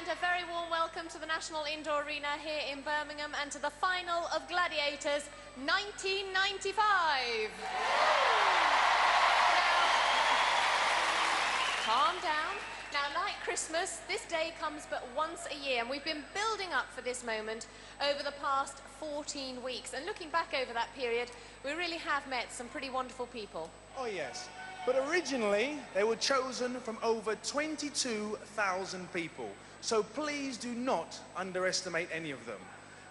a very warm welcome to the National Indoor Arena here in Birmingham and to the final of Gladiators 1995. Calm down. Now, like Christmas, this day comes but once a year, and we've been building up for this moment over the past 14 weeks. And looking back over that period, we really have met some pretty wonderful people. Oh, yes. But originally, they were chosen from over 22,000 people. So please do not underestimate any of them.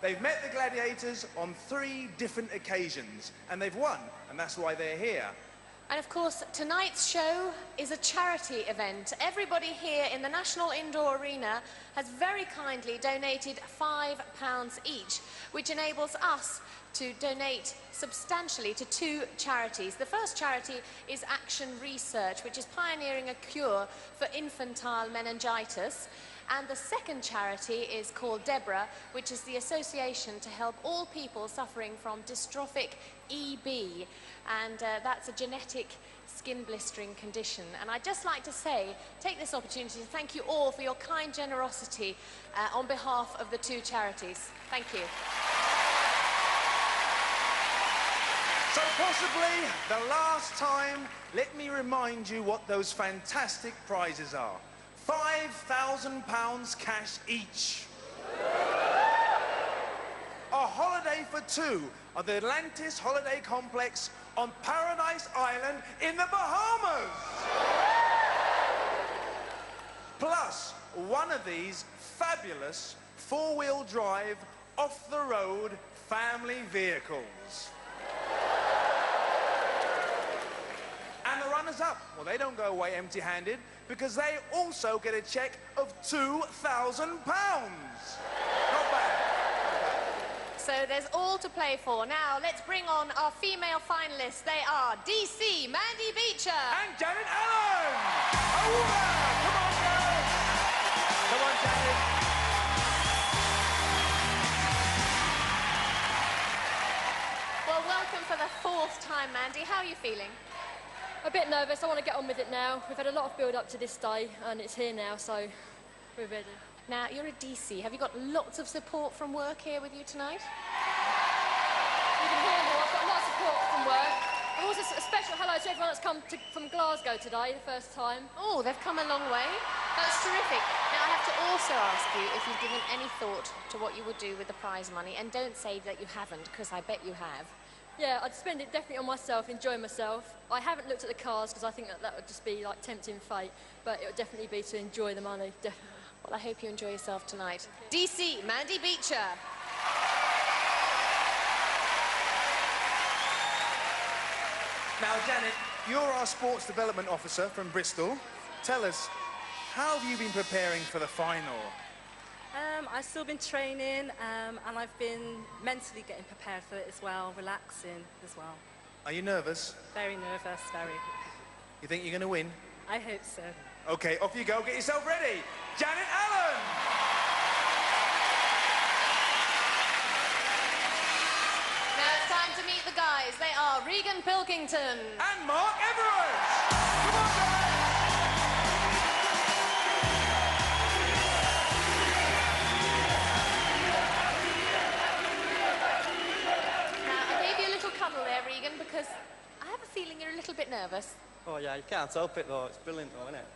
They've met the Gladiators on 3 different occasions, and they've won, and that's why they're here. And of course, tonight's show is a charity event. Everybody here in the National Indoor Arena has very kindly donated £5 each, which enables us to donate substantially to 2 charities. The first charity is Action Research, which is pioneering a cure for infantile meningitis. And the second charity is called Deborah, which is the association to help all people suffering from dystrophic EB. And that's a genetic skin blistering condition. And I'd just like to take this opportunity to thank you all for your kind generosity on behalf of the 2 charities. Thank you. So possibly the last time, let me remind you what those fantastic prizes are. £5,000 cash each. A holiday for 2 at the Atlantis Holiday Complex on Paradise Island in the Bahamas. Plus, one of these fabulous 4-wheel drive, off-the-road family vehicles. And the runners-up, well, they don't go away empty-handed because they also get a cheque of £2,000. Not bad. So there's all to play for. Now, let's bring on our female finalists. They are DC, Mandy Beecher. And Janet Allen. Over. Come on, girls. Come on, Janet. Well, welcome for the 4th time, Mandy. How are you feeling? A bit nervous. I want to get on with it now. We've had a lot of build-up to this day, and it's here now, so we're ready. Now, you're a DC. Have you got lots of support from work here with you tonight? You can hear more. I've got a lot of support from work. And also a special hello to everyone that's come from Glasgow today, the first time. Oh, they've come a long way. That's terrific. Now, I have to also ask you if you've given any thought to what you would do with the prize money. And don't say that you haven't, because I bet you have. Yeah, I'd spend it definitely on myself, enjoy myself. I haven't looked at the cars because I think that would just be like tempting fate, but it would definitely be to enjoy the money. Well, I hope you enjoy yourself tonight. DC, Mandy Beecher. Now, Janet, you're our sports development officer from Bristol. Tell us, how have you been preparing for the final? I've still been training and I've been mentally getting prepared for it as well, relaxing as well. Are you nervous? Very nervous, very. You think you're going to win? I hope so. OK, off you go. Get yourself ready. Janet Allen! Now it's time to meet the guys. They are Regan Pilkington. And Mark Everett! Come on, guys! There, Regan, because I have a feeling you're a little bit nervous. Oh yeah, you can't help it though, it's brilliant though, isn't it?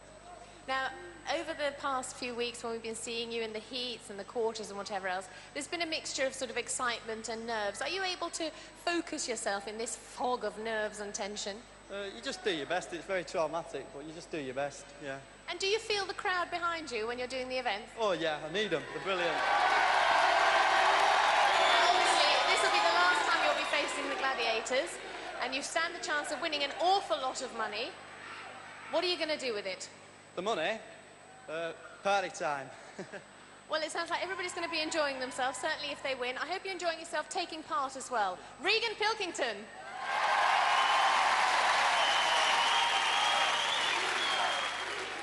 Now, over the past few weeks when we've been seeing you in the heats and the quarters and whatever else, there's been a mixture of sort of excitement and nerves. Are you able to focus yourself in this fog of nerves and tension? You just do your best, it's very traumatic, but you just do your best, yeah. And do you feel the crowd behind you when you're doing the event? Oh yeah, I need them, they're brilliant. Facing the Gladiators, and you stand the chance of winning an awful lot of money. What are you going to do with it? The money? Party time. Well, it sounds like everybody's going to be enjoying themselves, certainly if they win. I hope you're enjoying yourself taking part as well. Regan Pilkington.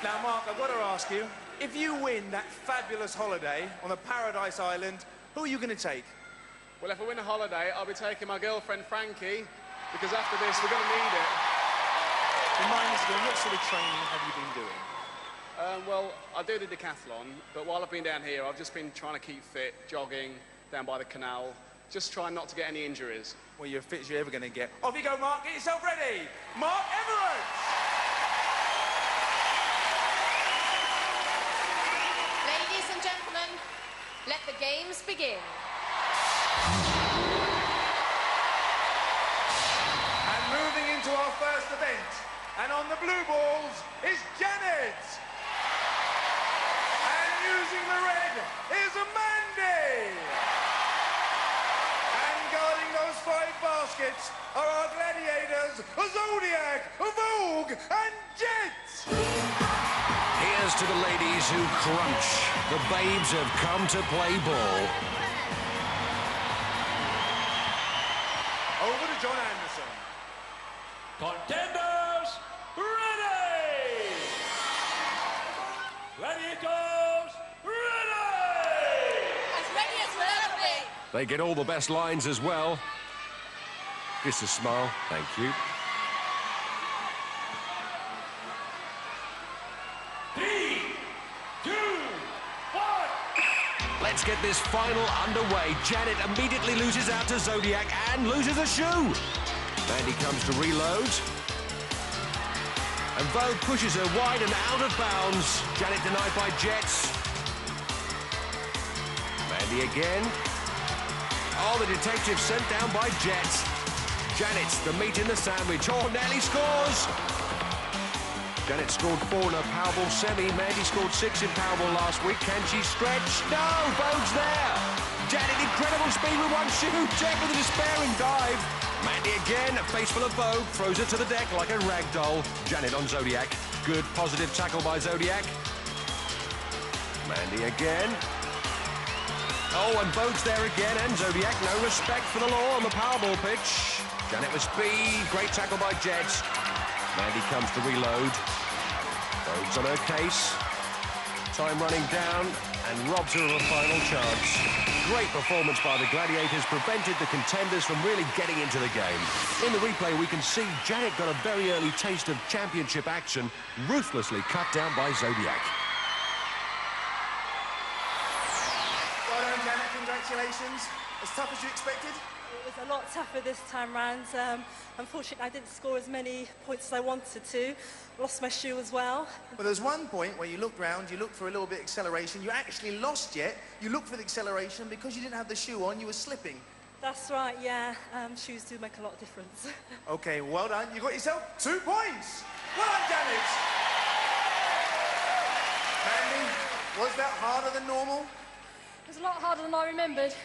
Now, Mark, I've got to ask you, if you win that fabulous holiday on the Paradise Island, who are you going to take? Well, if I win a holiday, I'll be taking my girlfriend, Frankie, because after this, we're going to need it. Remind us again, what sort of training have you been doing? Well, I do the decathlon, but while I've been down here, I've just been trying to keep fit, jogging down by the canal, just trying not to get any injuries. Well, you're fit as you're ever going to get. Off you go, Mark. Get yourself ready. Mark Everett! Ladies and gentlemen, let the games begin. And moving into our first event, and on the blue balls is Janet. And using the red is Mandy. And guarding those 5 baskets are our gladiators, Zodiac, Vogue, and Jet. Here's to the ladies who crunch. The babes have come to play ball. Over to John Anderson. Contenders, ready! Gladiators, ready! As ready as we'll ever be. They get all the best lines as well. Just a smile, thank you. 3, 2, 1. Let's get this final underway. Janet immediately loses out to Zodiac and loses a shoe. Mandy comes to reload. And Vogue pushes her wide and out of bounds. Janet denied by Jets. Mandy again. Oh, the detective sent down by Jets. Janet's the meat in the sandwich. Oh, Nelly scores! Janet scored 4 in her Powerball semi. Mandy scored 6 in Powerball last week. Can she stretch? No, Vogue's there. Janet, incredible speed with 1 shoe. Jet with a despairing dive. Mandy again, a face full of Vogue, throws her to the deck like a rag doll. Janet on Zodiac. Good positive tackle by Zodiac. Mandy again. Oh, and Vogue's there again, and Zodiac, no respect for the law on the Powerball pitch. Janet with speed, great tackle by Jet. Mandy comes to reload. Vogue's on her case. Time running down, and robs her of a final chance. Great performance by the Gladiators, prevented the contenders from really getting into the game. In the replay, we can see Janet got a very early taste of championship action, ruthlessly cut down by Zodiac. Well done, Janet. Congratulations. As tough as you expected? It was a lot tougher this time round. Unfortunately, I didn't score as many points as I wanted to. Lost my shoe as well. Well, there's one point where you looked round, you looked for a little bit of acceleration. You actually lost Jet. You looked for the acceleration because you didn't have the shoe on, you were slipping. That's right, yeah. Shoes do make a lot of difference. Okay, well done. You got yourself 2 points. Well done, Janet. Mandy, was that harder than normal? It was a lot harder than I remembered.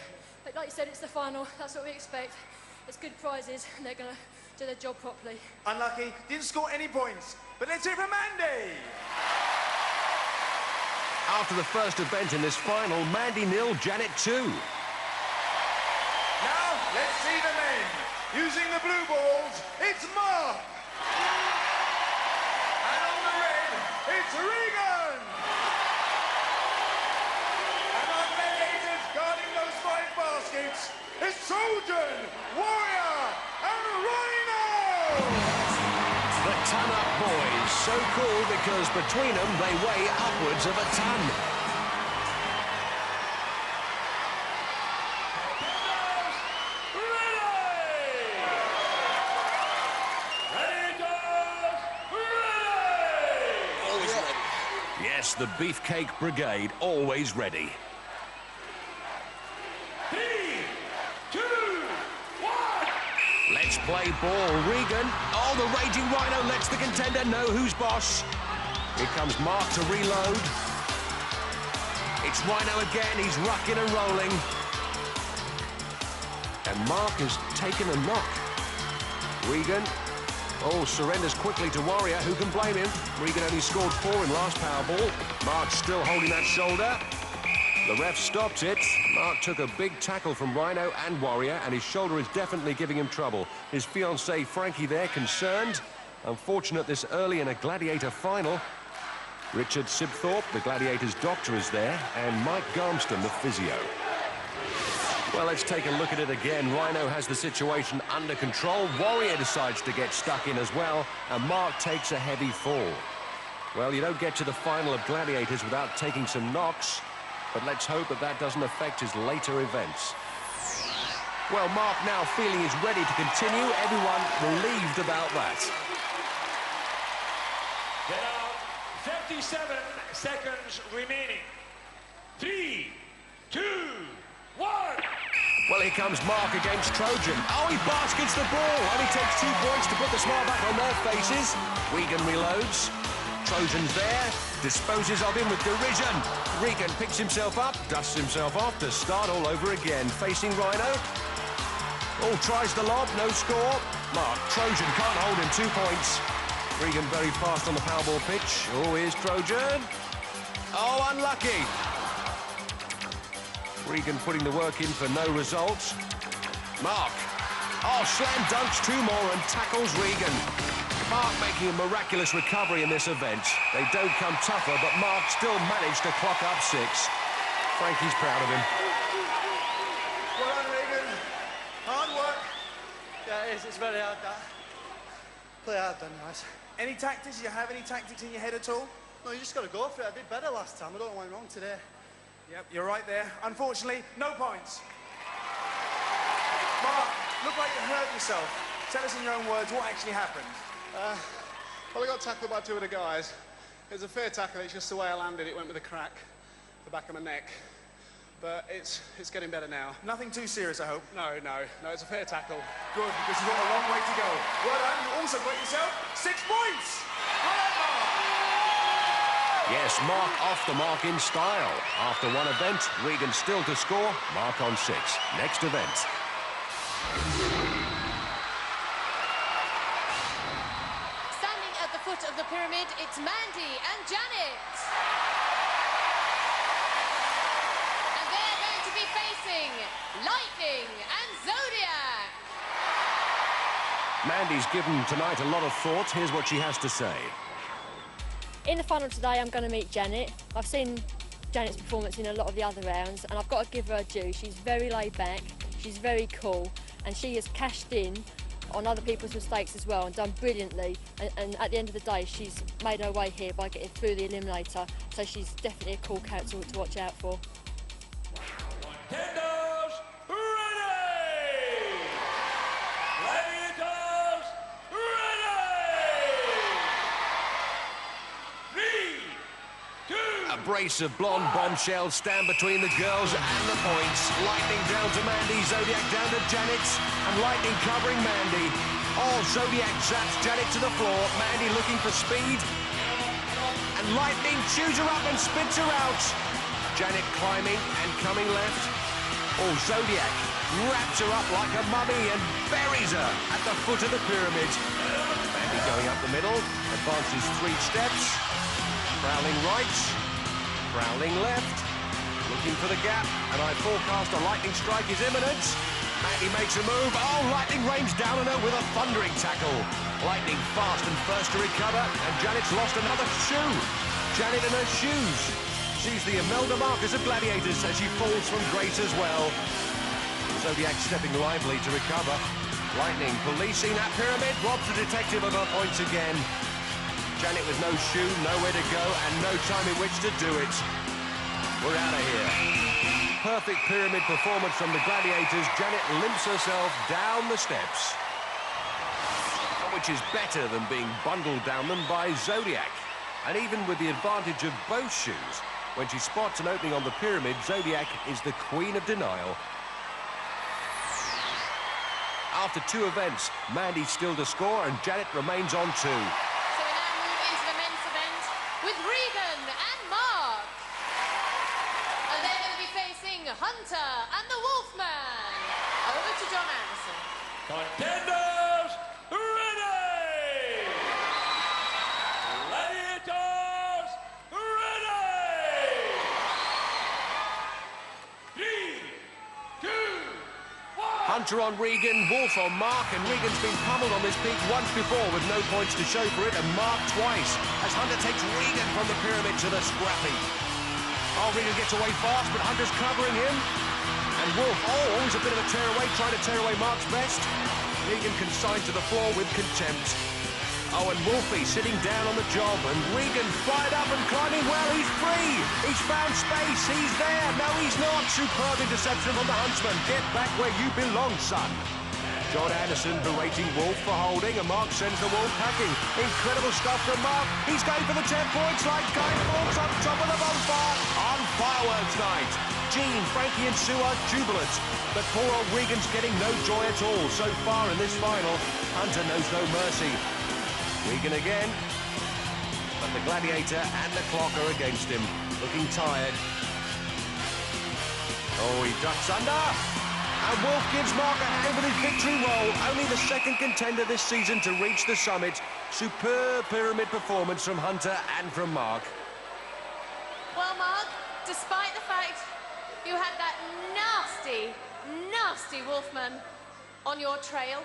But like you said, it's the final. That's what we expect. It's good prizes, and they're going to do their job properly. Unlucky. Didn't score any points. But let's hear from Mandy. After the first event in this final, Mandy 0, Janet 2. Now, let's see the men. Using the blue balls, it's Mark. And on the red, it's Regan. And our gladiators guarding those 5 baskets is Trojan, Warrior, and Rhino. The ton-up boys, so cool because between them they weigh upwards of a ton. Always ready. Yes, the Beefcake Brigade, always ready. 3, 2, 1. Let's play ball. Regan. Oh, the raging Rhino lets the contender know who's boss. Here comes Mark to reload. It's Rhino again. He's rucking and rolling. And Mark has taken a knock. Regan. Oh, surrenders quickly to Warrior. Who can blame him? Regan only scored 4 in last Powerball. Mark's still holding that shoulder. The ref stopped it. Mark took a big tackle from Rhino and Warrior, and his shoulder is definitely giving him trouble. His fiancée, Frankie, there, concerned. Unfortunate this early in a Gladiator final. Richard Sibthorpe, the Gladiators' doctor, is there, and Mike Garmston, the physio. Well, let's take a look at it again. Rhino has the situation under control. Warrior decides to get stuck in as well, and Mark takes a heavy fall. Well, you don't get to the final of Gladiators without taking some knocks, but let's hope that that doesn't affect his later events. Well, Mark now feeling he's ready to continue. Everyone relieved about that. There are 57 seconds remaining. 3, 2, 1. Well, here comes Mark against Trojan. Oh, he baskets the ball. Only takes 2 points to put the smile back on their faces. Regan reloads. Trojan's there. Disposes of him with derision. Regan picks himself up, dusts himself off to start all over again. Facing Rhino. Oh, tries the lob. No score. Mark, Trojan can't hold him. 2 points. Regan very fast on the powerball pitch. Oh, here's Trojan. Oh, unlucky. Regan putting the work in for no results. Mark. Oh, slam dunks 2 more and tackles Regan. Mark making a miraculous recovery in this event. They don't come tougher, but Mark still managed to clock up 6. Frankie's proud of him. Well done, Regan. Hard work. Yeah, it is. It's very hard, that. Play hard then, guys. Any tactics? Do you have any tactics in your head at all? No, you just got to go for it. I did better last time. I don't know what went wrong today. Yep, you're right there. Unfortunately, no points. Mark, look like you hurt yourself. Tell us in your own words what actually happened. Well, I got tackled by 2 of the guys. It was a fair tackle. It's just the way I landed. It went with a crack, the back of my neck. But it's getting better now. Nothing too serious, I hope. No, it's a fair tackle. Good, because you've got a long way to go. Well done. You also got yourself 6 points. Well done, Mark. Yes, Mark off the mark in style. After 1 event, Regan still to score. Mark on 6. Next event. Standing at the foot of the pyramid, it's Mandy and Janet. And they're going to be facing Lightning and Zodiac. Mandy's given tonight a lot of thought. Here's what she has to say. In the final today, I'm going to meet Janet. I've seen Janet's performance in a lot of the other rounds, and I've got to give her a due. She's very laid back, she's very cool, and she has cashed in on other people's mistakes as well and done brilliantly. And at the end of the day, she's made her way here by getting through the eliminator, so she's definitely a cool character to watch out for. Contenders, ready! Gladiators, ready! 3, 2, A brace of blonde bombshells stand between the girls and the points. Lightning down to Mandy, Zodiac down to Janet, and Lightning covering Mandy. Oh, Zodiac zaps Janet to the floor. Mandy looking for speed. And Lightning chews her up and spits her out. Janet climbing and coming left. Oh, Zodiac wraps her up like a mummy and buries her at the foot of the pyramid. Mandy going up the middle, advances 3 steps. Prowling right, prowling left, looking for the gap, and I forecast a lightning strike is imminent. Mandy makes a move. Oh, Lightning rains down on her with a thundering tackle. Lightning fast and first to recover, and Janet's lost another shoe. Janet and her shoes. She's the Imelda Marcus of Gladiators as she falls from grace as well. Zodiac stepping lively to recover. Lightning policing that pyramid, robs the detective of her points again. Janet with no shoe, nowhere to go, and no time in which to do it. We're out of here. Perfect pyramid performance from the Gladiators. Janet limps herself down the steps, which is better than being bundled down them by Zodiac. And even with the advantage of both shoes, when she spots an opening on the pyramid, Zodiac is the queen of denial. After 2 events, Mandy's still to score, and Janet remains on 2. With Regan and Mark. And they're going to be facing Hunter and the Wolfman. Over to John Anderson. contenders, ready! Gladiators, ready! 3, 2, 1. Hunter on Regan, Wolf on Mark, and Regan's been pummeled on this peak once before with no points to show for it, and Mark twice, as Hunter takes Regan from the pyramid to the scrappy. Oh, Regan gets away fast, but Hunter's covering him. And Wolf, oh, always a bit of a tear away, trying to tear away Mark's vest. Regan consigned to the floor with contempt. Oh, and Wolfie sitting down on the job, and Regan fired up and climbing well. He's free. He's found space. He's there. No, he's not. Superb interception from the Huntsman. Get back where you belong, son. John Anderson berating Wolf for holding, and Mark sends the Wolf packing. Incredible stuff from Mark. He's going for the 10 points like Guy Fawkes on top of the bonfire. On fireworks night. Jean, Frankie and Sue are jubilant. But poor old Regan's getting no joy at all. So far in this final, Hunter knows no mercy. Regan again. But the Gladiator and the clock are against him. Looking tired. Oh, he ducks under. And Wolf gives Mark a hand with his victory roll. Only the second contender this season to reach the summit. Superb pyramid performance from Hunter and from Mark. Well, Mark, despite the fact you had that nasty, nasty Wolfman on your trail,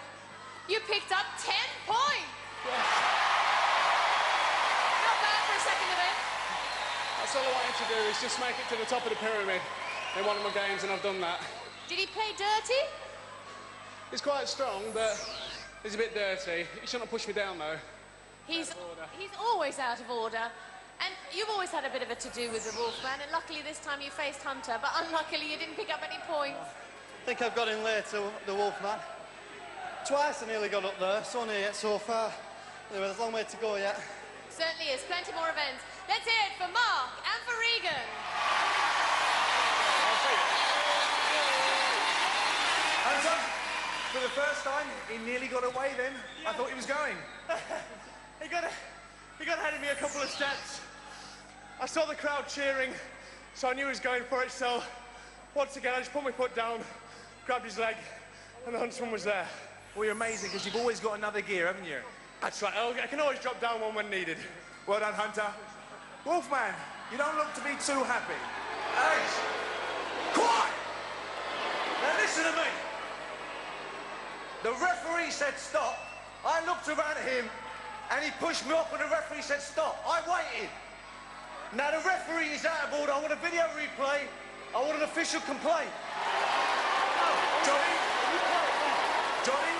you picked up 10 points. Yes. Not bad for a second event. That's all I wanted to do, is just make it to the top of the pyramid in one of my games, and I've done that. Did he play dirty? He's quite strong, but he's a bit dirty. He shouldn't have pushed me down, though. He's always out of order. And you've always had a bit of a to-do with the Wolfman, and luckily this time you faced Hunter, but unluckily you didn't pick up any points. I think I've got in late to the Wolfman. Twice I nearly got up there, so near yet so far. Anyway, there's a long way to go yet. Certainly is, plenty more events. Let's hear it for Mark and for Regan. Hunter, for the first time, he nearly got away then. I thought he was going. He got ahead of me a couple of steps. I saw the crowd cheering, so I knew he was going for it, so once again I just put my foot down, grabbed his leg, and the huntsman was there. Well, you're amazing, because you've always got another gear, haven't you? That's right, I can always drop down one when needed. Well done, Hunter. Wolfman, you don't look to be too happy. Alex, quiet! Now listen to me. The referee said stop. I looked around at him, and he pushed me off when the referee said stop. I waited. Now the referee is out of order. I want a video replay. I want an official complaint. Johnny,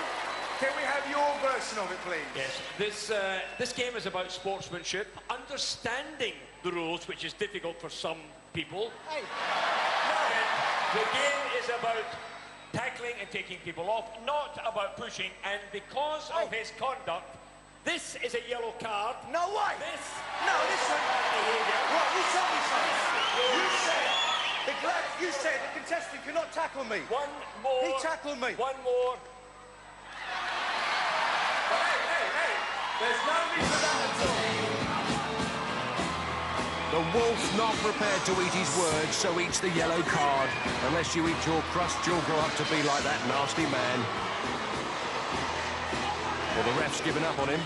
can we have your version of it, please? Yes, this game is about sportsmanship, understanding the rules, which is difficult for some people. Hey, The game is about tackling and taking people off, not about pushing, and because of his conduct, this is a yellow card. No way! This No, listen. behavior. What? You told me something. You said the contestant cannot tackle me. One more. He tackled me. One more. Hey. There's no need for that at all. The Wolf's not prepared to eat his words, so eats the yellow card. Unless you eat your crust, you'll grow up to be like that nasty man. Well, the ref's given up on him.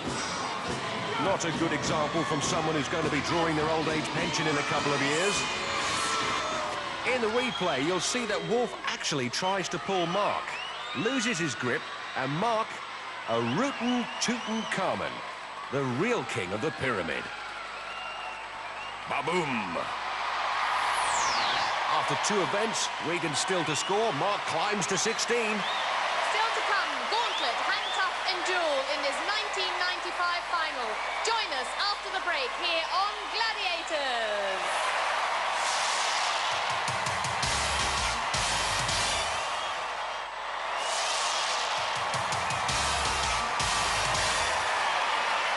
Not a good example from someone who's going to be drawing their old age pension in a couple of years. In the replay, you'll see that Wolf actually tries to pull Mark, loses his grip, and Mark, a rootin' tootin' Carmen, the real king of the pyramid. Ba-boom! After two events, Regan still to score, Mark climbs to 16. Still to come, gauntlet, hang tough and duel in this 1995 final. Join us after the break here on Gladiators.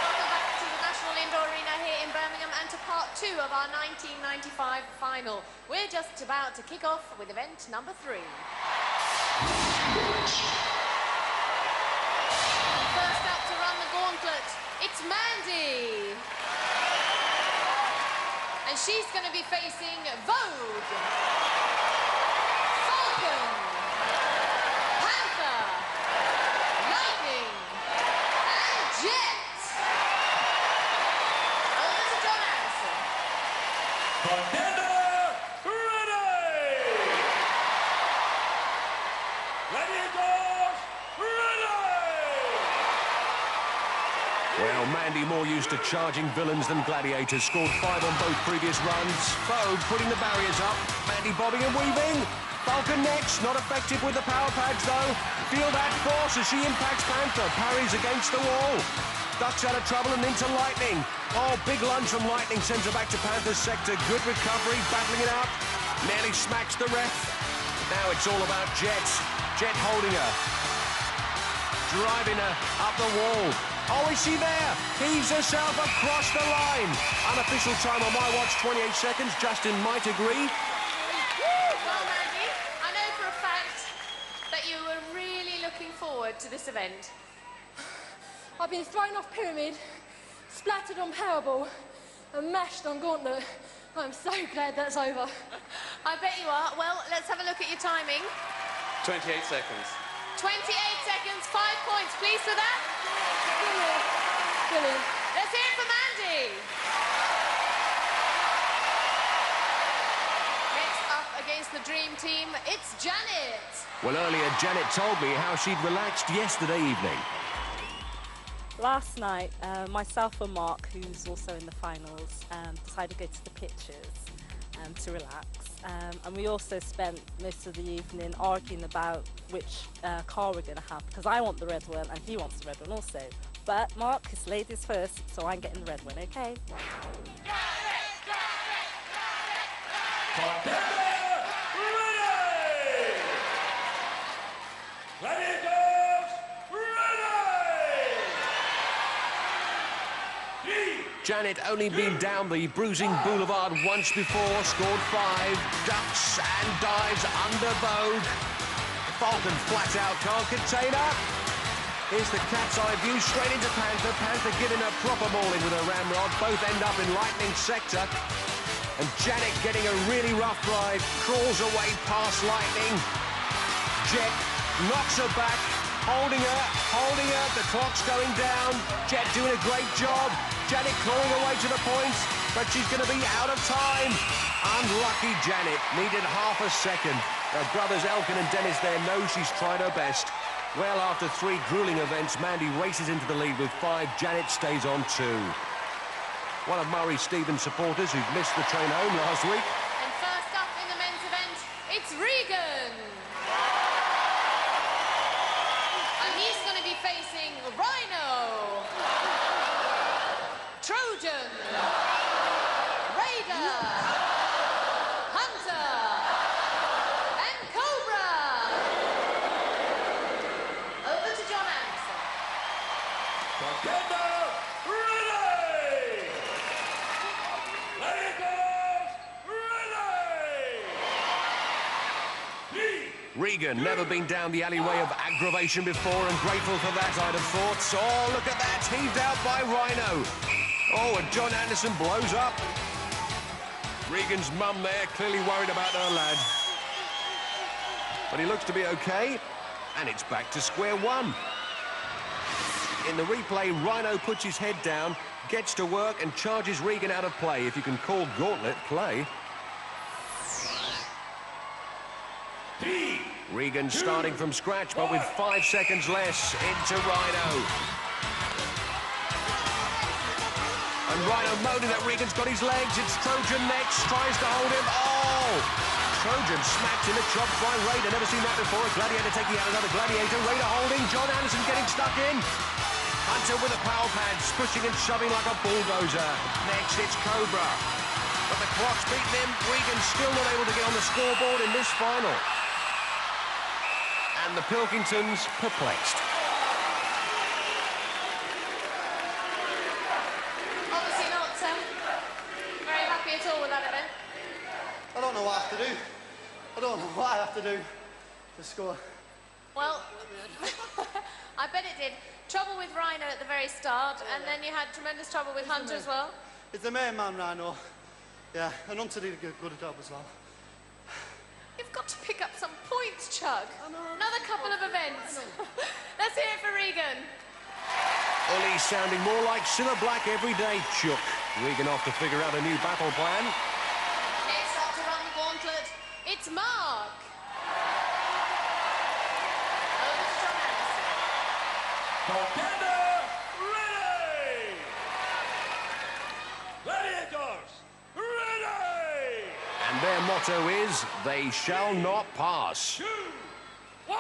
Welcome back to the National Indoor Arena here in Birmingham and to part 2 of our 1995 final. We're just about to kick off with event number 3. First up to run the gauntlet, it's Mandy. And she's going to be facing Vogue, Falcon, Panther, Lightning, and Jet. Over to John Anderson. Contender ready! Gladiators ready! Well, Mandy, more used to charging villains than gladiators, scored 5 on both previous runs. Vogue putting the barriers up. Mandy bobbing and weaving. Falcon next, not effective with the power pads though. Feel that force as she impacts Panther, parries against the wall. Ducks out of trouble and into Lightning. Oh, big lunge from Lightning sends her back to Panther's sector. Good recovery, battling it out. Nearly smacks the ref. Now it's all about Jet. Jet holding her. Driving her up the wall. Oh, is she there? Heaves herself across the line. Unofficial time on my watch, 28 seconds. Justin might agree. Well, Mandy, I know for a fact that you were really looking forward to this event. I've been thrown off pyramid, splattered on powerball, and mashed on gauntlet. I'm so glad that's over. I bet you are. Well, let's have a look at your timing. 28 seconds. 28 seconds, 5 points. Pleased with that? Brilliant. Brilliant. Let's hear it for Mandy. Next up against the dream team, it's Janet. Well, earlier, Janet told me how she'd relaxed yesterday evening. Last night, myself and Mark, who's also in the finals, decided to go to the pitches to relax. And we also spent most of the evening arguing about which car we're going to have, because I want the red one and he wants the red one also. But Mark is ladies first, so I'm getting the red one, okay? Gladiators, Janet only been down the bruising boulevard once before, scored 5, ducks and dives under Vogue. Falcon flat out, can't contain her. Here's the cat's eye view straight into Panther. Panther giving her proper mauling with her ramrod. Both end up in Lightning sector. And Janet getting a really rough ride, crawls away past Lightning. Jet knocks her back, holding her. The clock's going down. Jet doing a great job. Janet clawing away to the points, but she's going to be out of time. Unlucky Janet, needed half a second. Her brothers Elkin and Dennis there know she's tried her best. Well, after 3 grueling events, Mandy races into the lead with 5. Janet stays on 2. One of Murray Stevens' supporters who'd missed the train home last week. And first up in the men's event, it's Regan. And he's going to be facing Rhino, Trojan, Raider, Hunter, and Cobra. Over to John Anderson. Contender, ready! Gladiators, ready! Regan, never been down the alleyway of aggravation before, and grateful for that, I'd have thought. Oh, look at that, heaved out by Rhino. Oh, and John Anderson blows up. Regan's mum there, clearly worried about her lad. But he looks to be okay, and it's back to square one. In the replay, Rhino puts his head down, gets to work, and charges Regan out of play, if you can call gauntlet play. Regan starting from scratch, but with 5 seconds less, into Rhino. And Rhino moaning that Regan's got his legs. It's Trojan next, tries to hold him. Oh! Trojan smacked in the chop by Raider. Never seen that before. A Gladiator taking out another Gladiator. Raider holding. John Anderson getting stuck in. Hunter with the power pads, pushing and shoving like a bulldozer. Next, it's Cobra. But the clock's beaten him. Regan still not able to get on the scoreboard in this final. And the Pilkingtons perplexed. Obviously not very happy at all with that event. I don't know what I have to do. I don't know what I have to do to score. Well, I bet it did. Trouble with Rhino at the very start, and then you had tremendous trouble with Hunter as well. It's the main man, Rhino. Yeah, and Hunter did a good job as well. You've got to pick up some points, Chug. Another couple of events. Let's hear it for Regan. Ollie sounding more like Silver Black every day, Chuck. Regan off to figure out a new battle plan. Next up to run the gauntlet, it's Mark. Over to John Anderson. Contender, ready! Gladiators, ready! And their motto is, they shall not pass. 2, 1.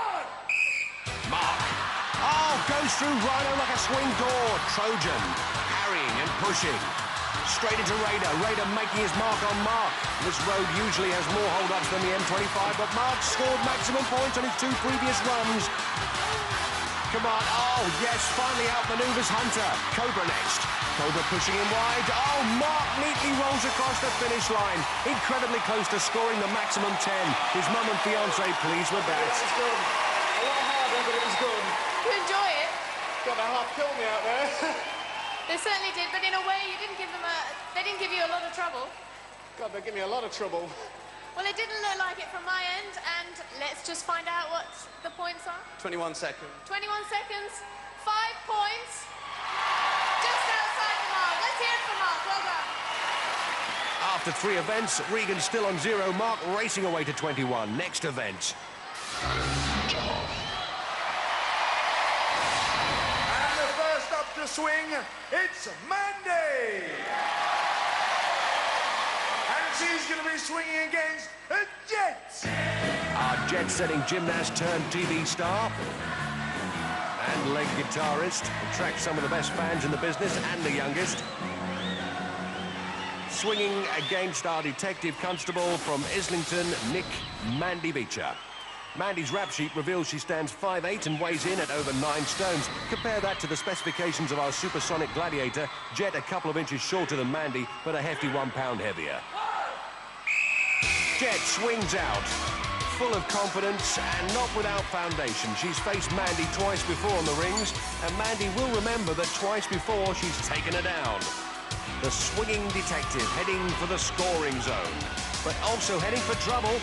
Mark. Oh, goes through Rhino like a swing door. Trojan harrying and pushing. Straight into Raider. Raider making his mark on Mark. This road usually has more hold-ups than the M25, but Mark scored maximum points on his 2 previous runs. Come on. Oh, yes, finally outmaneuvers Hunter. Cobra next. Cobra pushing him wide. Oh, Mark neatly rolls across the finish line. Incredibly close to scoring the maximum 10. His mum and fiancé pleased with that. It was good. A lot harder, but it was good. You enjoy it? Got a half kill me out there. They certainly did, but in a way, they didn't give you a lot of trouble. God, they give me a lot of trouble. Well, it didn't look like it from my end, and let's just find out what the points are. 21 seconds. 21 seconds, 5 points, just outside the mark. Let's hear it from Mark. Well done. After 3 events, Regan's still on 0. Mark racing away to 21. Next event. To swing, it's Mandy! And she's going to be swinging against a Jet! Our jet-setting gymnast turned TV star and leg guitarist, attracts some of the best fans in the business and the youngest. Swinging against our detective constable from Islington, Nick Mandy Beecher. Mandy's rap sheet reveals she stands 5'8" and weighs in at over 9 stones. Compare that to the specifications of our supersonic Gladiator. Jet a couple of inches shorter than Mandy, but a hefty 1 pound heavier. Jet swings out, full of confidence and not without foundation. She's faced Mandy twice before on the rings, and Mandy will remember that twice before she's taken her down. The swinging detective heading for the scoring zone, but also heading for trouble.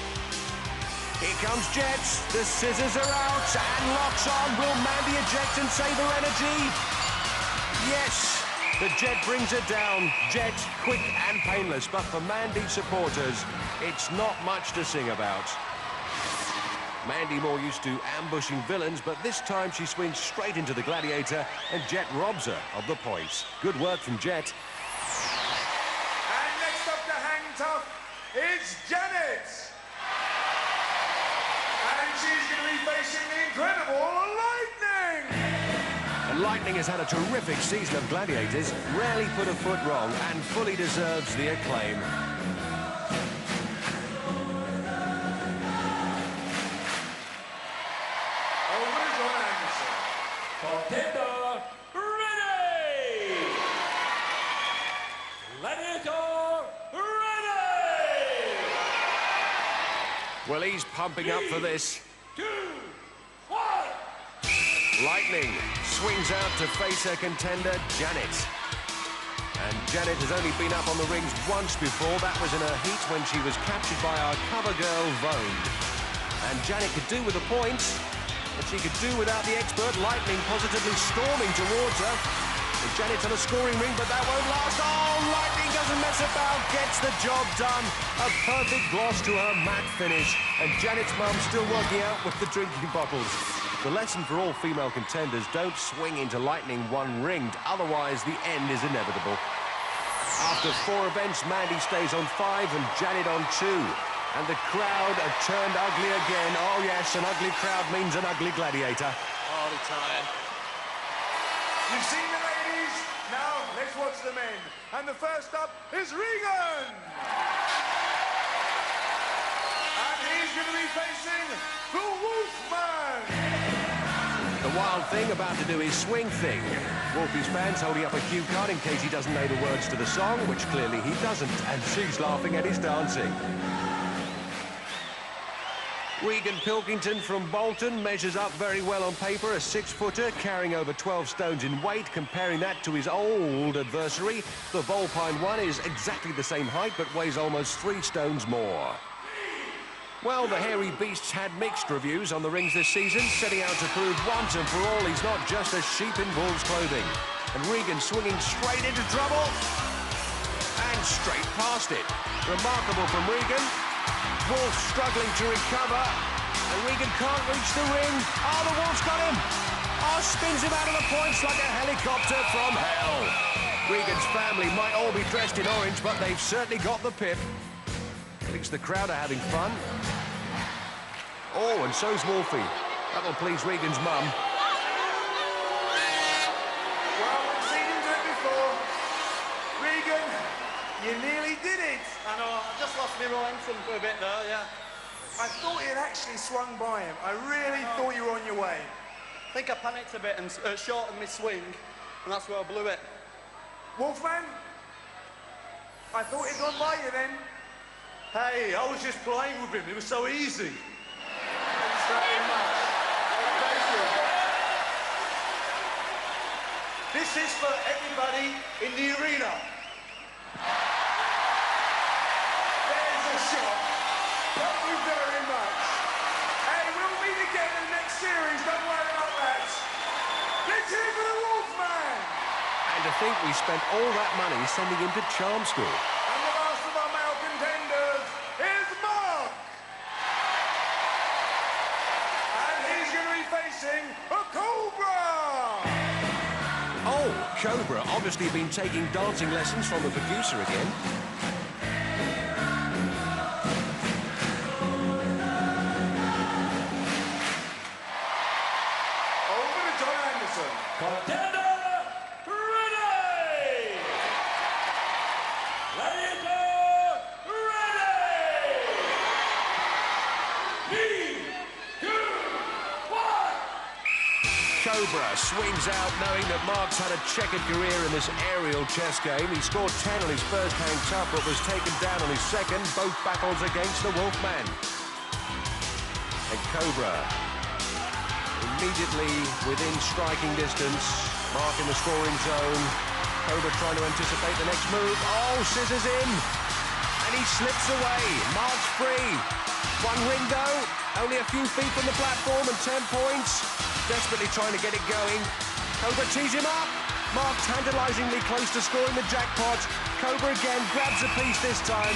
Here comes Jet. The scissors are out and locks on. Will Mandy eject and save her energy? Yes. The Jet brings her down. Jet, quick and painless. But for Mandy supporters, it's not much to sing about. Mandy more used to ambushing villains, but this time she swings straight into the Gladiator and Jet robs her of the points. Good work from Jet. And next up to hang tough is Janet! And she's going to be facing the incredible Lightning! And Lightning has had a terrific season of Gladiators, rarely put a foot wrong, and fully deserves the acclaim. Over to John Anderson. Contender, ready! Gladiator, ready! Well, he's pumping up for this. 2, 1! Lightning swings out to face her contender, Janet. And Janet has only been up on the rings once before. That was in her heat when she was captured by our cover girl, Vone. And Janet could do with the points, but she could do without the expert Lightning positively storming towards her. And Janet's on a scoring ring, but that won't last. Oh, Lightning doesn't mess about, gets the job done. A perfect gloss to her matte finish. And Janet's mum still working out with the drinking bottles. The lesson for all female contenders, don't swing into Lightning one-ringed, otherwise the end is inevitable. After 4 events, Mandy stays on 5 and Janet on 2. And the crowd are turned ugly again. Oh yes, an ugly crowd means an ugly gladiator. Oh, they're tired. You've seen the ladies, now let's watch the men. And the first up is Regan! And he's going to be facing the Wolfman! The wild thing about to do his swing thing. Wolfie's fans holding up a cue card in case he doesn't know the words to the song, which clearly he doesn't, and she's laughing at his dancing. Regan Pilkington from Bolton measures up very well on paper, a 6-footer carrying over 12 stones in weight. Comparing that to his old adversary, the Volpine one is exactly the same height but weighs almost 3 stones more. Well, the hairy beasts had mixed reviews on the rings this season, setting out to prove once and for all he's not just a sheep in wolf's clothing. And Regan swinging straight into trouble and straight past it. Remarkable from Regan. Wolf struggling to recover, and Regan can't reach the ring. Oh, the Wolf's got him. Oh, spins him out of the points like a helicopter from hell. Regan's family might all be dressed in orange, but they've certainly got the pip. Thinks the crowd are having fun. Oh, and so's Wolfie. That'll please Regan's mum. just lost my momentum for a bit there, yeah. I thought it had actually swung by him. I really thought you were on your way. I think I panicked a bit and shortened my swing, and that's where I blew it. Wolfman, I thought he'd gone by you then. Hey, I was just playing with him. It was so easy. Thanks very much. Thank you. This is for everybody in the arena. There's a shot. Thank you very much. Hey, we'll meet again in the next series. Don't worry about that. Let's hear for the Wolfman. And to think we spent all that money sending him to charm school. And the last of our male contenders is Mark. And he's going to be facing a Cobra. Oh, Cobra obviously been taking dancing lessons from the producer again. Over to John Anderson. Contender ready! Gladiator ready! 3, 2, 1! Cobra swings out knowing that Mark's had a checkered career in this aerial chess game. He scored 10 on his first hang tough, but was taken down on his second, both battles against the Wolfman. And Cobra immediately within striking distance. Mark in the scoring zone. Cobra trying to anticipate the next move. Oh, scissors in. And he slips away. Mark's free. One ring though. Only a few feet from the platform and 10 points. Desperately trying to get it going. Cobra tees him up. Mark tantalisingly close to scoring the jackpot. Cobra again grabs a piece this time.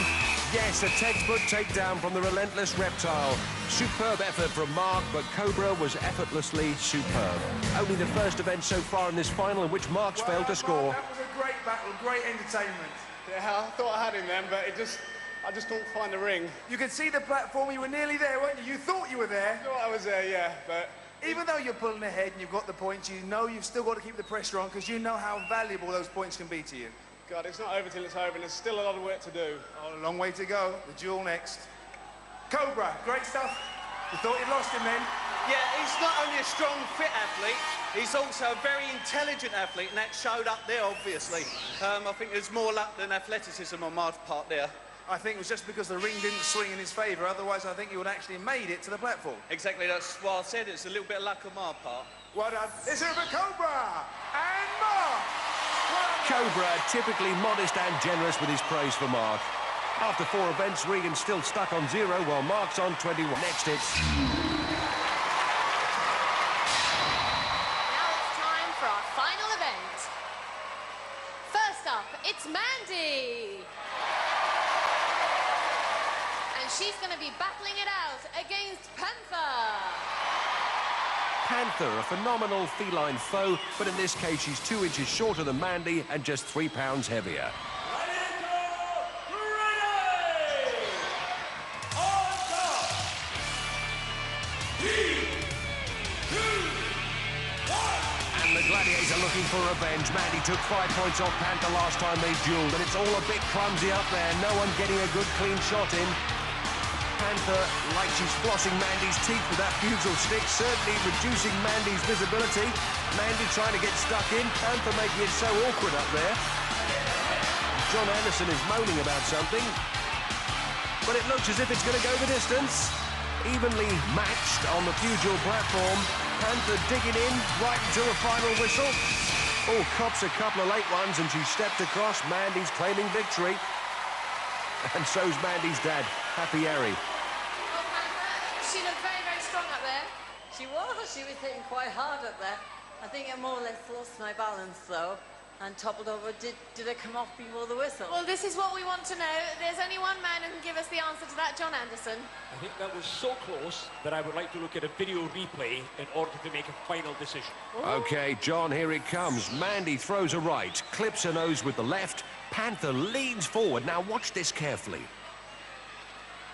Yes, a textbook takedown from the relentless reptile. Superb effort from Mark, but Cobra was effortlessly superb. Only the first event so far in this final in which Mark's failed to score. That was a great battle, great entertainment. Yeah, I thought I had him then, but I just couldn't find the ring. You could see the platform, you were nearly there, weren't you? You thought you were there. I thought I was there, yeah, but... Even though you're pulling ahead and you've got the points, you know you've still got to keep the pressure on because you know how valuable those points can be to you. God, it's not over till it's over, and there's still a lot of work to do. Oh, a long way to go. The duel next. Cobra, great stuff. You thought you'd lost him then? Yeah, he's not only a strong, fit athlete, he's also a very intelligent athlete, and that showed up there, obviously. I think there's more luck than athleticism on my part there. I think it was just because the ring didn't swing in his favour, otherwise I think he would actually have made it to the platform. Exactly, that's why I said it's a little bit of luck on my part. Well done. It's here for Cobra and Mark. Cobra, typically modest and generous with his praise for Mark. After 4 events, Regan's still stuck on 0, while Mark's on 21. Next, it's... Now it's time for our final event. First up, it's Mandy. And she's going to be battling it out against Panther. Panther, a phenomenal feline foe, but in this case she's 2 inches shorter than Mandy and just 3 pounds heavier. And the Gladiator looking for revenge. Mandy took 5 points off Panther last time they duelled, and it's all a bit clumsy up there. No one getting a good clean shot in. Panther, like she's flossing Mandy's teeth with that bugle stick, certainly reducing Mandy's visibility. Mandy trying to get stuck in, Panther making it so awkward up there. John Anderson is moaning about something, but it looks as if it's going to go the distance. Evenly matched on the pugil platform. Panther digging in right until the final whistle. Oh, cops a couple of late ones, and she stepped across. Mandy's claiming victory. And so's Mandy's dad, Happy Harry. Well, Panther, she looked very, very strong up there. She was hitting quite hard up there. I think I more or less lost my balance though and toppled over. Did it come off before the whistle? Well, this is what we want to know. There's only one man who can give us the answer to that, John Anderson. I think that was so close that I would like to look at a video replay in order to make a final decision. OK, John, here it comes. Mandy throws a right, clips her nose with the left. Panther leans forward. Now watch this carefully.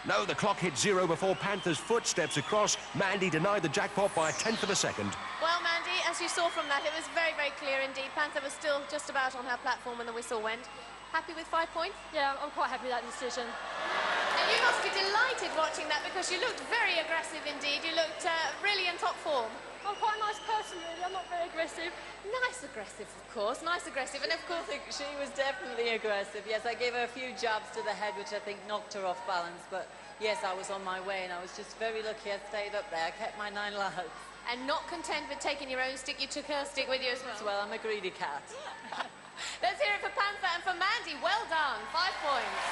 No, the clock hit 0 before Panther's foot steps across. Mandy denied the jackpot by a 1/10 of a second. Well, Mandy, as you saw from that, it was very, very clear indeed. Panther was still just about on her platform when the whistle went. Happy with 5 points? Yeah, I'm quite happy with that decision. delighted watching that because you looked very aggressive indeed. You looked really in top form. I'm quite a nice person, really. I'm not very aggressive. Nice aggressive, of course. Nice aggressive. And of course, She was definitely aggressive. Yes, I gave her a few jabs to the head, which I think knocked her off balance. But yes, I was on my way, and I was just very lucky I stayed up there. I kept my 9 lives. and not content with taking your own stick, you took her stick with you as well. Well, I'm a greedy cat. Let's hear it for Panther and for Mandy. Well done. 5 points.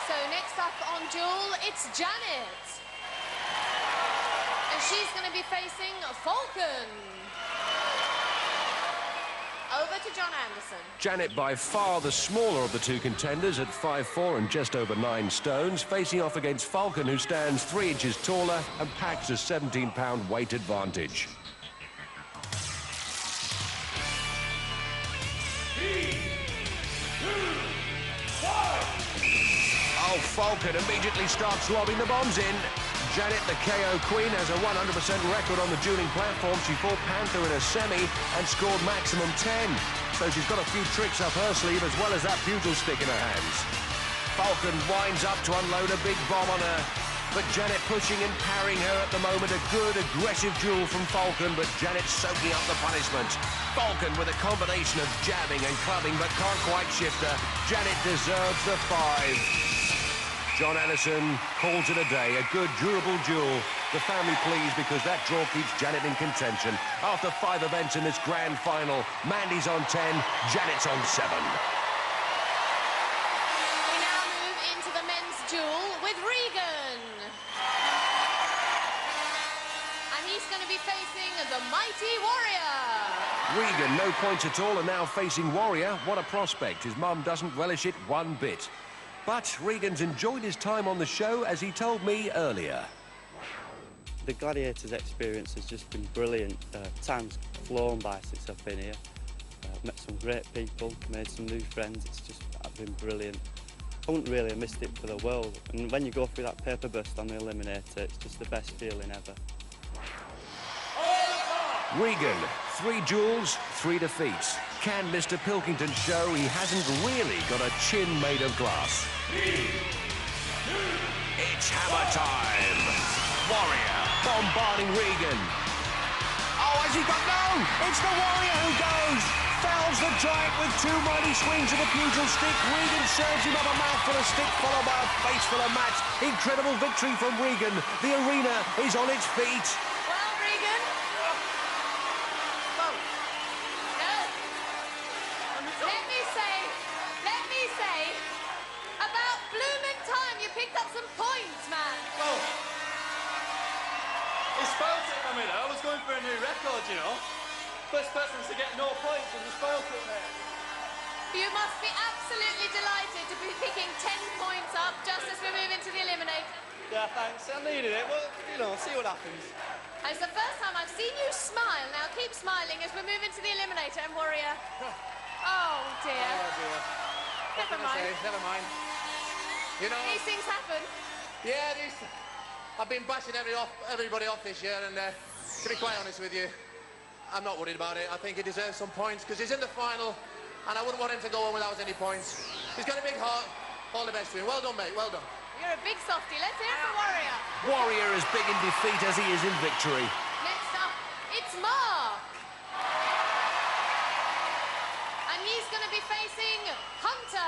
So next up on Duel, it's Janet. And she's going to be facing Falcon. Over to John Anderson. Janet, by far the smaller of the two contenders at 5'4" and just over 9 stones, facing off against Falcon, who stands 3 inches taller and packs a 17-pound weight advantage. Oh, Falcon immediately starts lobbing the bombs in. Janet, the KO Queen, has a 100% record on the dueling platform. She fought Panther in a semi and scored maximum 10. So she's got a few tricks up her sleeve as well as that pugil stick in her hands. Falcon winds up to unload a big bomb on her. But Janet pushing and parrying her at the moment. A good, aggressive duel from Falcon, but Janet soaking up the punishment. Falcon with a combination of jabbing and clubbing, but can't quite shift her. Janet deserves the 5. John Anderson calls it a day, a good, durable duel. The family pleased because that draw keeps Janet in contention. After 5 events in this grand final, Mandy's on 10, Janet's on 7. We now move into the men's duel with Regan. And he's going to be facing the Mighty Warrior. Regan, no points at all, and now facing Warrior. What a prospect. His mum doesn't relish it one bit. But Regan's enjoyed his time on the show, as he told me earlier. The Gladiators experience has just been brilliant. Time's flown by since I've been here. Met some great people, made some new friends. It's just been brilliant. I wouldn't really have missed it for the world. And when you go through that paper burst on the Eliminator, it's just the best feeling ever. Regan, 3 duels, 3 defeats. Can Mr. Pilkington show he hasn't really got a chin made of glass? It's hammer time. Warrior bombarding Regan. Oh, has he got... No! It's the Warrior who goes! Fells the giant with 2 mighty swings of the pugil stick. Regan serves him up a mouthful of stick, followed by a face full of match. Incredible victory from Regan. The arena is on its feet. Well, Regan. Let me say, about blooming time you picked up some points, man. Well, it's Falcon for me, though. I was going for a new record, you know. First person to get no points was Falcon there. You must be absolutely delighted to be picking 10 points up just as we move into the Eliminator. Yeah, thanks. I needed it, but, you know, see what happens. And it's the first time I've seen you smile. Now keep smiling as we move into the Eliminator. And Warrior... Oh, dear. Oh, dear. Never mind. Never mind. You know... These things happen. Yeah, I've been bashing everybody off this year, and to be quite honest with you, I'm not worried about it. I think he deserves some points, because he's in the final, and I wouldn't want him to go on without any points. He's got a big heart. All the best to him. Well done, mate. Well done. You're a big softie. Let's hear it for Warrior. Warrior as big in defeat as he is in victory. Next up, it's Mark. And he's going to be facing Hunter.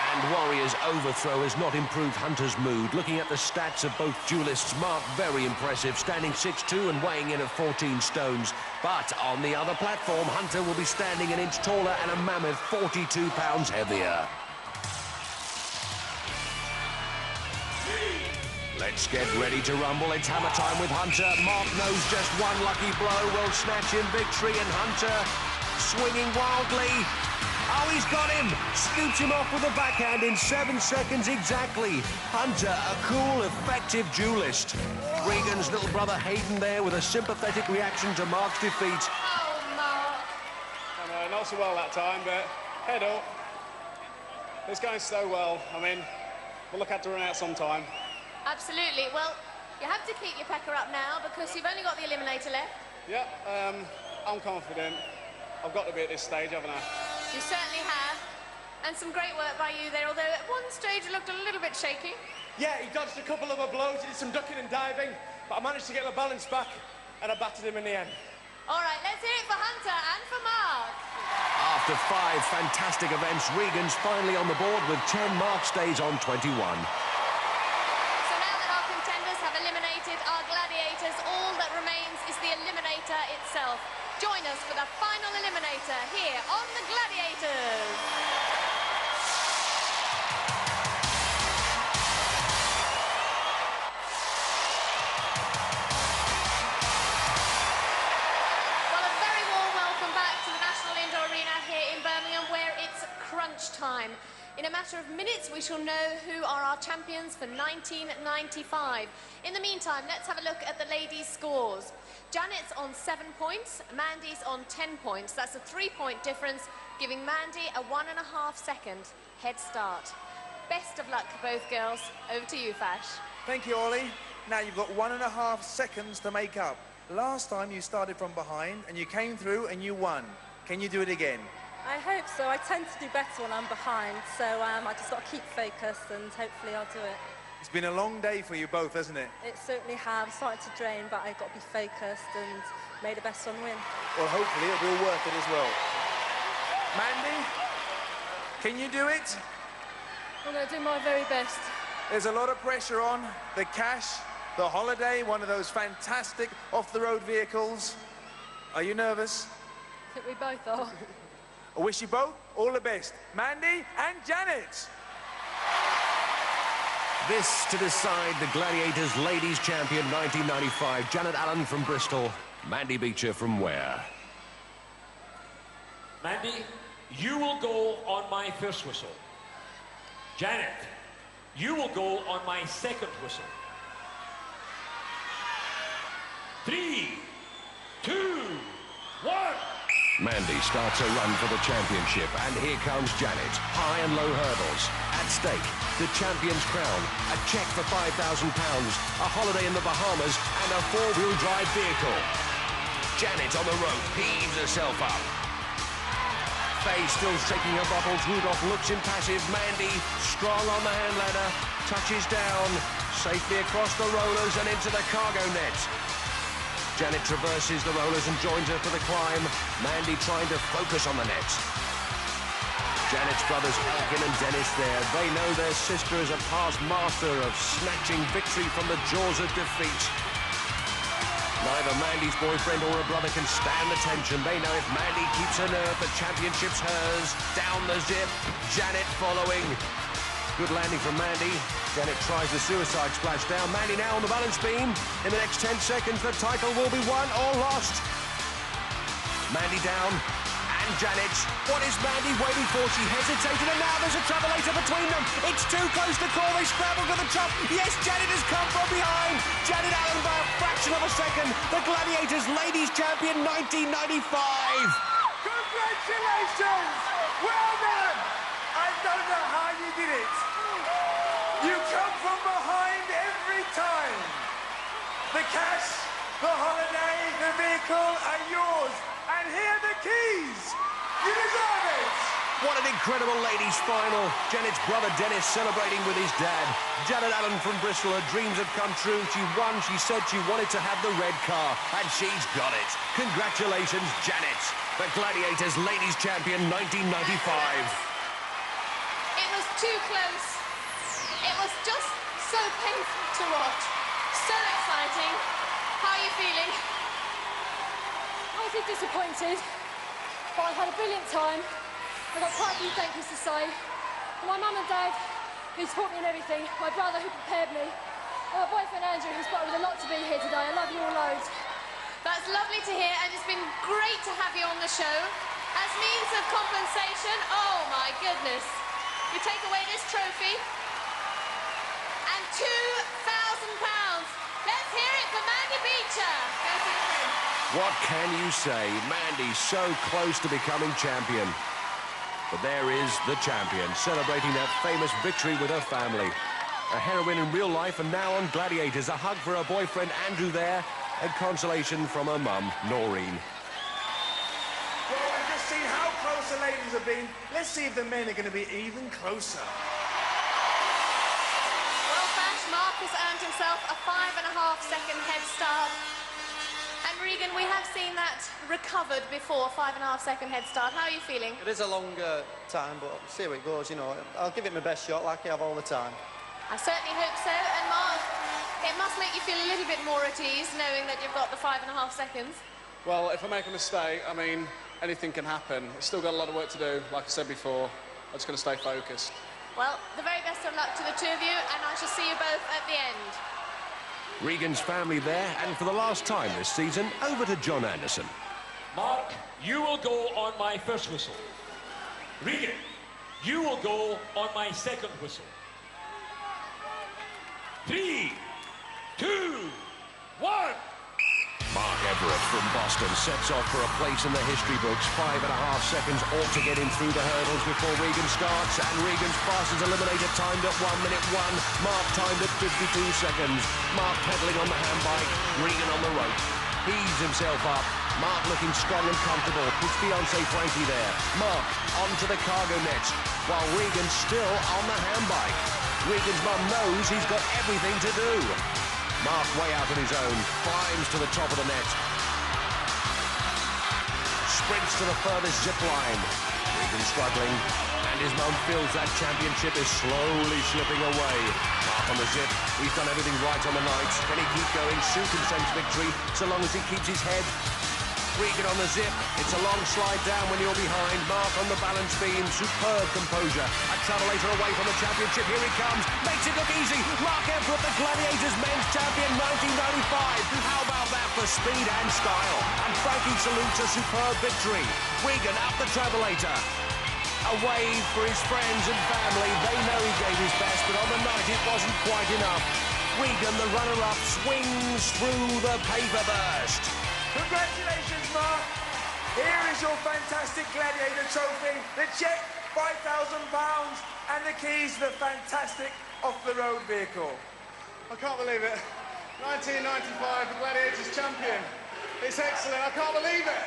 And Warrior's overthrow has not improved Hunter's mood. Looking at the stats of both duelists, Mark very impressive, standing 6'2" and weighing in at 14 stones. But on the other platform, Hunter will be standing an inch taller and a mammoth 42 pounds heavier. Let's get ready to rumble. It's hammer time with Hunter. Mark knows just one lucky blow will snatch him victory, and Hunter swinging wildly. Oh, he's got him! Scoops him off with a backhand in 7 seconds exactly. Hunter, a cool, effective duelist. Regan's little brother Hayden there with a sympathetic reaction to Mark's defeat. Oh, Mark. I know, not so well that time, but head up. It's going so well. I mean, we'll look at to run out sometime. Absolutely. Well, you have to keep your pecker up now because you've only got the Eliminator left. Yeah, I'm confident. I've got to be at this stage, haven't I? You certainly have. And some great work by you there, although at one stage you looked a little bit shaky. Yeah, he dodged a couple of blows, he did some ducking and diving, but I managed to get my balance back and I battered him in the end. All right, let's hear it for Hunter and for Mark. After 5 fantastic events, Regan's finally on the board with 10. Mark stays on 21. So now that our contenders have eliminated our gladiators, all that remains is the eliminator itself. Join us for the final eliminator here on the Gladiators. Time. In a matter of minutes, we shall know who are our champions for 1995. In the meantime, let's have a look at the ladies' scores. Janet's on 7 points, Mandy's on 10 points. That's a 3-point difference, giving Mandy a 1.5 second head start. Best of luck, both girls. Over to you, Fash. Thank you, Ollie. Now you've got 1.5 seconds to make up. Last time you started from behind and you came through and you won. Can you do it again? I hope so. I tend to do better when I'm behind, so I just got to keep focused and hopefully I'll do it. It's been a long day for you both, hasn't it? It certainly has. Started to drain, but I've got to be focused and may the best one win. Well, hopefully it will worth it as well. Mandy, can you do it? I'm going to do my very best. There's a lot of pressure on. The cash, the holiday, one of those fantastic off-the-road vehicles. Are you nervous? I think we both are. I wish you both all the best. Mandy and Janet. This to decide the Gladiators Ladies Champion 1995. Janet Allen from Bristol, Mandy Beecher from Ware. Mandy, you will go on my first whistle. Janet, you will go on my second whistle. 3, 2, 1. Mandy starts a run for the championship, and here comes Janet. High and low hurdles. At stake, the champion's crown, a cheque for £5,000, a holiday in the Bahamas, and a 4-wheel drive vehicle. Janet on the rope heaves herself up. Faye still shaking her bubbles. Rudolph looks impassive. Mandy, strong on the hand ladder, touches down, safely across the rollers and into the cargo net. Janet traverses the rollers and joins her for the climb. Mandy trying to focus on the net. Janet's brothers Elkin and Dennis there. They know their sister is a past master of snatching victory from the jaws of defeat. Neither Mandy's boyfriend or her brother can stand the tension. They know if Mandy keeps her nerve, the championship's hers. Down the zip, Janet following. Good landing from Mandy. Janet tries the suicide splash down. Mandy now on the balance beam. In the next 10 seconds, the title will be won or lost. Mandy down. And Janet. What is Mandy waiting for? She hesitated, and now there's a travelator between them. It's too close to call. They scramble to the top. Yes, Janet has come from behind. Janet Allen by a fraction of a second. The Gladiators Ladies Champion 1995. Congratulations! Well done! I don't know how you did it. You come from behind every time. The cash, the holiday, the vehicle are yours. And here are the keys. You deserve it. What an incredible ladies' final. Janet's brother Dennis celebrating with his dad. Janet Allen from Bristol, her dreams have come true. She won. She said she wanted to have the red car, and she's got it. Congratulations, Janet. The Gladiators Ladies Champion 1995. It was too close. It was just so painful to watch. So exciting. How are you feeling? I was a bit disappointed, but I've had a brilliant time. I've got quite a few thank yous to say. My mum and dad, who support me in everything. My brother, who prepared me. And my boyfriend, Andrew, who's got with a lot to be here today. I love you all loads. That's lovely to hear, and it's been great to have you on the show. As means of compensation, oh my goodness. We take away this trophy and £2,000. Let's hear it for Mandy Beecher. Go to the front. What can you say? Mandy so close to becoming champion. But there is the champion, celebrating that famous victory with her family. A heroine in real life and now on Gladiators. A hug for her boyfriend Andrew there, and consolation from her mum, Noreen. Well, we've just seen how close close the ladies have been, let's see if the men are going to be even closer. Well, Fash, Mark has earned himself a 5.5-second head start. And Regan, we have seen that recovered before, 5.5-second head start. How are you feeling? It is a long time, but see how it goes, you know. I'll give it my best shot like I have all the time. I certainly hope so. And Mark, it must make you feel a little bit more at ease knowing that you've got the 5.5 seconds. Well, if I make a mistake, I mean, anything can happen. I've still got a lot of work to do, like I said before. I'm just going to stay focused. Well, the very best of luck to the two of you, and I shall see you both at the end. Regan's family there, and for the last time this season, over to John Anderson. Mark, you will go on my first whistle. Regan, you will go on my second whistle. 3, 2, 1. Mark Everett from Boston sets off for a place in the history books. 5.5 seconds ought to get him through the hurdles before Regan starts, and Regan's fastest eliminator timed at 1 minute 1. Mark timed at 52 seconds. Mark pedaling on the handbike, Regan on the rope. Heaves himself up. Mark looking strong and comfortable. His fiancée Frankie there. Mark onto the cargo nets, while Regan's still on the handbike. Regan's mum knows he's got everything to do. Mark way out on his own, climbs to the top of the net. Sprints to the furthest zip line. Regan struggling, and his mum feels that championship is slowly slipping away. Mark on the zip, he's done everything right on the night. Can he keep going? Sue can sense victory, so long as he keeps his head. Regan on the zip, it's a long slide down when you're behind. Mark on the balance beam, superb composure. A travelator away from the championship, here he comes, makes it look easy. Mark Everett, the Gladiators men's champion 1995. How about that for speed and style? And Frankie salutes a superb victory. Regan up the travelator. A wave for his friends and family. They know he gave his best, but on the night it wasn't quite enough. Regan, the runner-up, swings through the paper burst. Congratulations, Mark. Here is your fantastic Gladiator trophy, the cheque, £5,000, and the keys to the fantastic off-the-road vehicle. I can't believe it. 1995, the Gladiators champion. It's excellent, I can't believe it.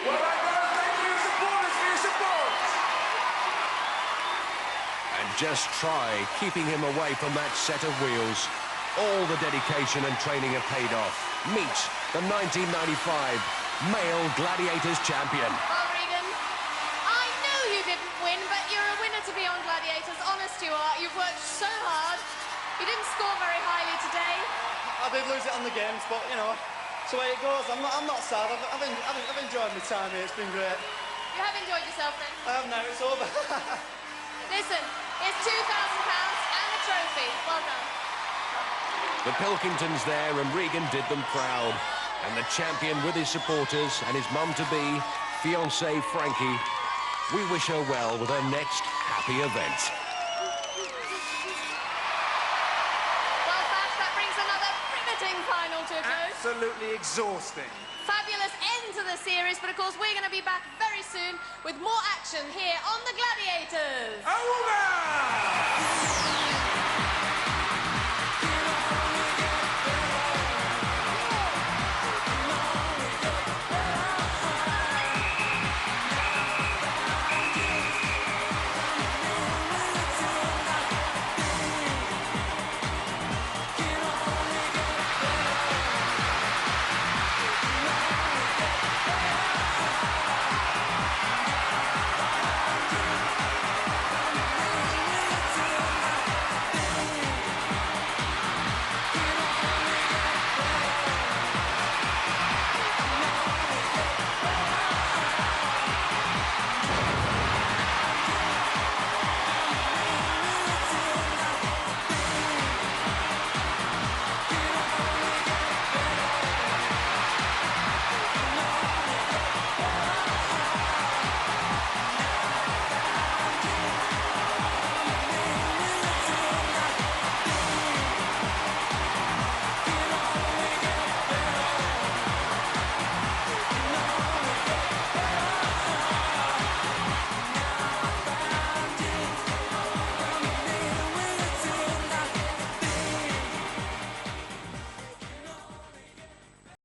Well done, guys. Thank you, supporters, for your support. And just try keeping him away from that set of wheels. All the dedication and training have paid off. Meet the 1995 male Gladiators champion. Well, Regan, I know you didn't win, but you're a winner to be on Gladiators. Honest you are. You've worked so hard. You didn't score very highly today. I did lose it on the games, but, you know, it's the way it goes. I'm not sad. I've enjoyed my time here. It's been great. You have enjoyed yourself, then? Now it's over. Listen, it's £2,000 and a trophy. Well done. The Pilkingtons there, and Regan did them proud. And the champion with his supporters and his mum-to-be, fiancée Frankie. We wish her well with her next happy event. Well, Fash, that brings another riveting final to a close. Absolutely exhausting. Fabulous end to the series, but of course we're going to be back very soon with more action here on the Gladiators. Oh!